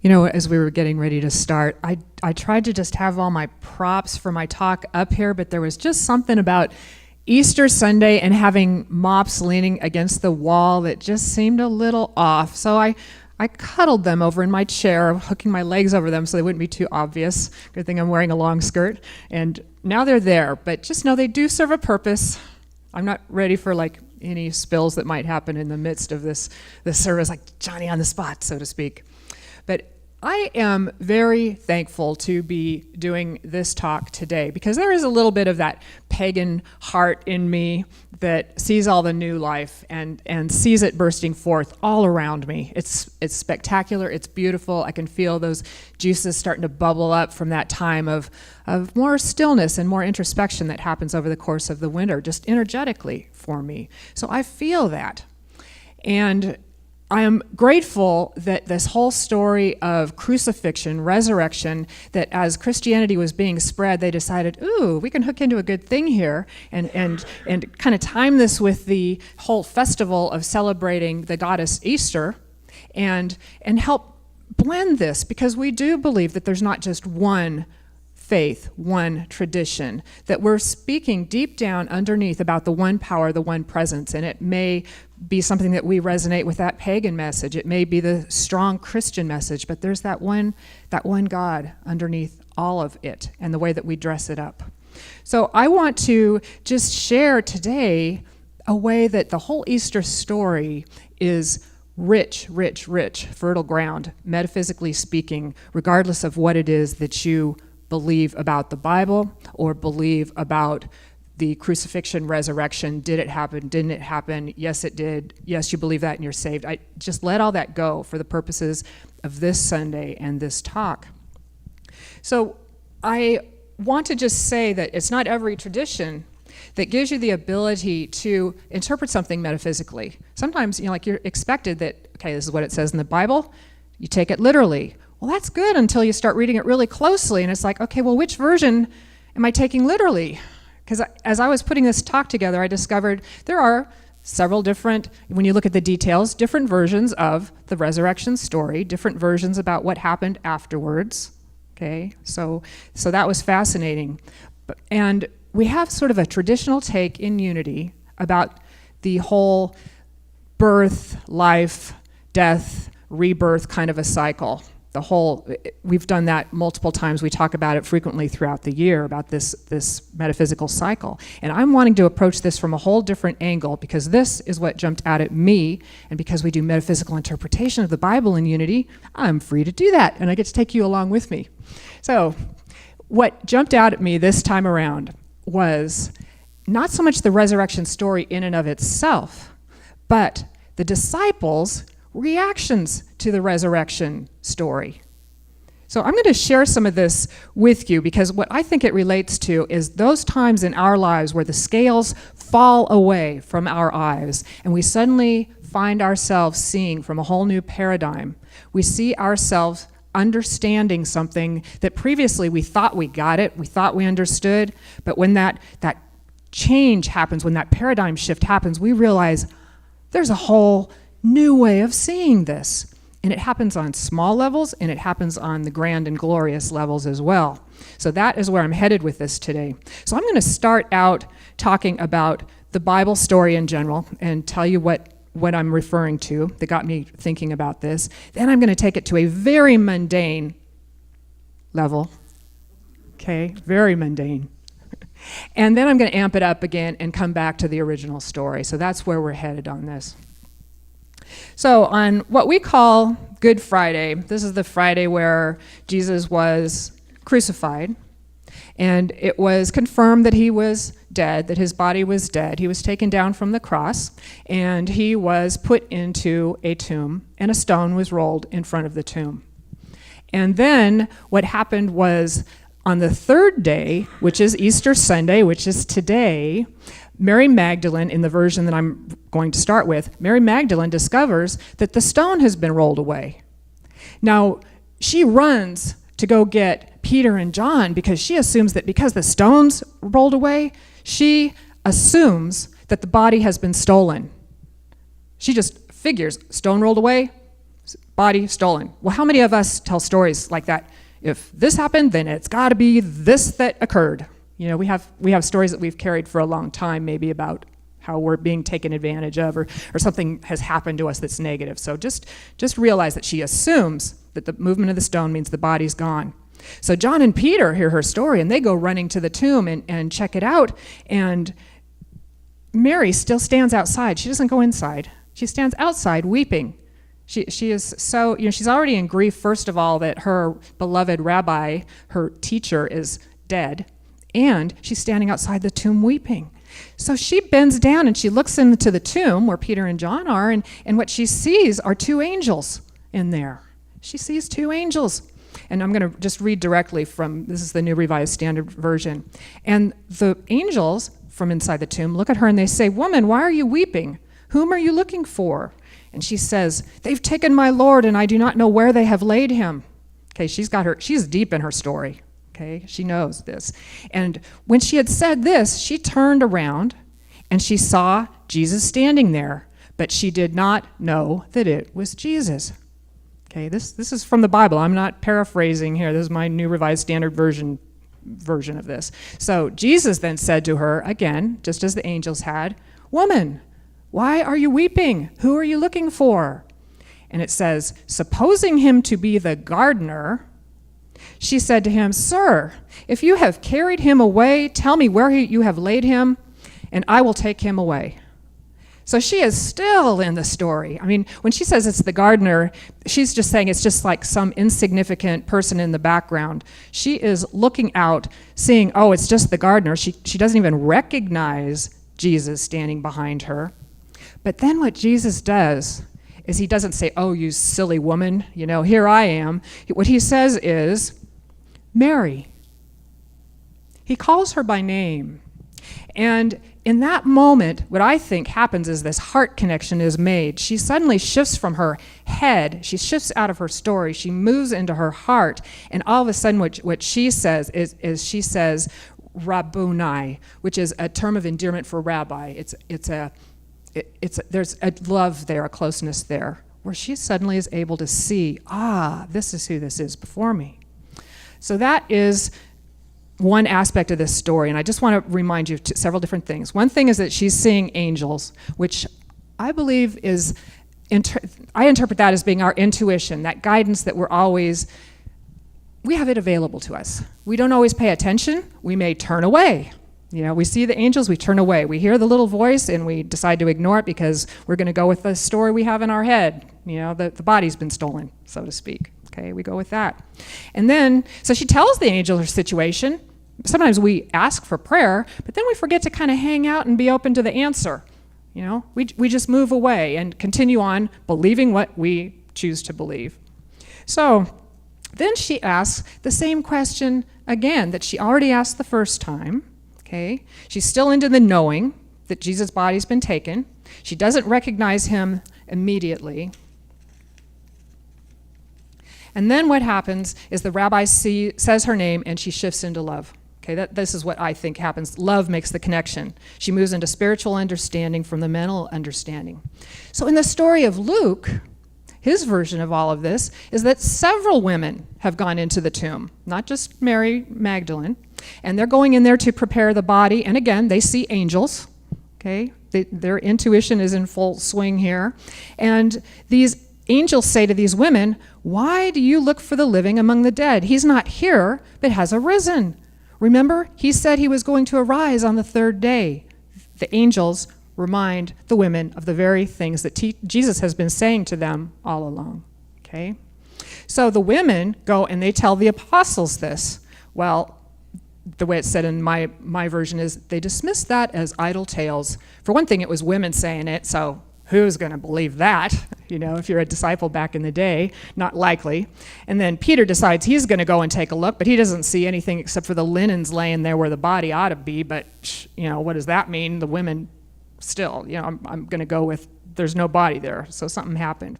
You know, as we were getting ready to start, I tried to just have all my props for my talk up here, but there was just something about Easter Sunday and having mops leaning against the wall that just seemed a little off. So I cuddled them over in my chair, hooking my legs over them so they wouldn't be too obvious. Good thing I'm wearing a long skirt. And now they're there, but just know they do serve a purpose. I'm not ready for any spills that might happen in the midst of this service, like Johnny on the spot, so to speak. But I am very thankful to be doing this talk today because there is a little bit of that pagan heart in me that sees all the new life and sees it bursting forth all around me. It's spectacular, it's beautiful. I can feel those juices starting to bubble up from that time of more stillness and more introspection that happens over the course of the winter, just energetically for me. So I feel that. And I am grateful that this whole story of crucifixion, resurrection, that as Christianity was being spread, they decided, ooh, we can hook into a good thing here and kind of time this with the whole festival of celebrating the goddess Easter and help blend this, because we do believe that there's not just one faith, one tradition, that we're speaking deep down underneath about the one power, the one presence, and it may be something that we resonate with that pagan message. It may be the strong Christian message, but there's that one God underneath all of it and the way that we dress it up. So I want to just share today a way that the whole Easter story is rich, fertile ground, metaphysically speaking, regardless of what it is that you believe about the Bible or believe about the crucifixion, resurrection. Did it happen? Didn't it happen? Yes, it did. Yes, you believe that and you're saved. I just let all that go for the purposes of this Sunday and this talk. So I want to just say that it's not every tradition that gives you the ability to interpret something metaphysically. Sometimes, you're expected that, okay, this is what it says in the Bible. You take it literally. Well, that's good until you start reading it really closely, and it's like, okay, well, which version am I taking literally? Because as I was putting this talk together, I discovered there are several different, when you look at the details, different versions of the resurrection story, different versions about what happened afterwards. Okay, so that was fascinating. And we have sort of a traditional take in Unity about the whole birth, life, death, rebirth kind of a cycle. We've done that multiple times. We talk about it frequently throughout the year, about this metaphysical cycle. And I'm wanting to approach this from a whole different angle because this is what jumped out at me. And because we do metaphysical interpretation of the Bible in Unity, I'm free to do that. And I get to take you along with me. So what jumped out at me this time around was not so much the resurrection story in and of itself, but the disciples' reactions to the resurrection story. So I'm going to share some of this with you because what I think it relates to is those times in our lives where the scales fall away from our eyes and we suddenly find ourselves seeing from a whole new paradigm. We see ourselves understanding something that previously we thought we got it, we thought we understood, but when that change happens, when that paradigm shift happens, we realize there's a whole new way of seeing this. And it happens on small levels, and it happens on the grand and glorious levels as well. So that is where I'm headed with this today. So I'm going to start out talking about the Bible story in general and tell you what I'm referring to that got me thinking about this. Then I'm going to take it to a very mundane level. Okay, very mundane. And then I'm going to amp it up again and come back to the original story. So that's where we're headed on this. So on what we call Good Friday, this is the Friday where Jesus was crucified, and it was confirmed that he was dead, that his body was dead. He was taken down from the cross, and he was put into a tomb, and a stone was rolled in front of the tomb. And then what happened was on the third day, which is Easter Sunday, which is today, Mary Magdalene, in the version that I'm going to start with, Mary Magdalene discovers that the stone has been rolled away. Now, she runs to go get Peter and John because she assumes that because the stone's rolled away, she assumes that the body has been stolen. She just figures, stone rolled away, Body stolen. Well, how many of us tell stories like that? If this happened, then it's got to be this that occurred. We have stories that we've carried for a long time, maybe about how we're being taken advantage of, or something has happened to us that's negative. So just realize that she assumes that the movement of the stone means the body's gone. So John and Peter hear her story, and they go running to the tomb and check it out. And Mary still stands outside. She doesn't go inside. She stands outside weeping. She is so, she's already in grief, first of all, that her beloved rabbi, her teacher, is dead. And she's standing outside the tomb weeping. So she bends down and she looks into the tomb where Peter and John are, and what she sees are two angels in there. She sees two angels. And I'm going to just read directly from, this is the New Revised Standard Version. And the angels from inside the tomb look at her and they say, "Woman, why are you weeping? Whom are you looking for?" And she says, "They've taken my Lord, and I do not know where they have laid him." Okay, she's deep in her story. Okay, she knows this. And when she had said this, she turned around and she saw Jesus standing there, but she did not know that it was Jesus. Okay, this is from the Bible. I'm not paraphrasing here. This is my New Revised Standard Version of this. So Jesus then said to her, again, just as the angels had, "Woman, why are you weeping? Who are you looking for?" And it says, supposing him to be the gardener, she said to him, "Sir, if you have carried him away, tell me where you have laid him, and I will take him away." So she is still in the story. I mean, when she says it's the gardener, she's just saying it's just like some insignificant person in the background. She is looking out, seeing, oh, it's just the gardener. She doesn't even recognize Jesus standing behind her. But then what Jesus does is he doesn't say, "Oh, you silly woman, here I am." What he says is, "Mary." He calls her by name. And in that moment, what I think happens is this heart connection is made. She suddenly shifts from her head. She shifts out of her story. She moves into her heart. And all of a sudden, what she says is she says, "Rabboni," which is a term of endearment for rabbi. There's a love there, a closeness there, where she suddenly is able to see, this is who this is before me. So that is one aspect of this story, and I just want to remind you of several different things. One thing is that she's seeing angels, which I believe is, I interpret that as being our intuition, that guidance that we have it available to us. We don't always pay attention. We may turn away. We see the angels, we turn away. We hear the little voice, and we decide to ignore it because we're going to go with the story we have in our head. The body's been stolen, so to speak. Okay, we go with that. And then, so she tells the angel her situation. Sometimes we ask for prayer, but then we forget to kind of hang out and be open to the answer. We just move away and continue on believing what we choose to believe. So then she asks the same question again that she already asked the first time. Okay, she's still into the knowing that Jesus' body's been taken. She doesn't recognize him immediately. And then what happens is the rabbi says her name and she shifts into love. Okay, this is what I think happens. Love makes the connection. She moves into spiritual understanding from the mental understanding. So in the story of Luke, his version of all of this is that several women have gone into the tomb, not just Mary Magdalene, and they're going in there to prepare the body. And again, they see angels. Okay, their intuition is in full swing here. And these angels say to these women, "Why do you look for the living among the dead? He's not here, but has arisen. Remember, he said he was going to arise on the third day." The angels remind the women of the very things that Jesus has been saying to them all along. Okay? So the women go and they tell the apostles this. Well, the way it's said in my version is they dismissed that as idle tales. For one thing, it was women saying it, so who's going to believe that? If you're a disciple back in the day, not likely. And then Peter decides he's going to go and take a look, but he doesn't see anything except for the linens laying there where the body ought to be. But, what does that mean? The women still, I'm going to go with there's no body there. So something happened.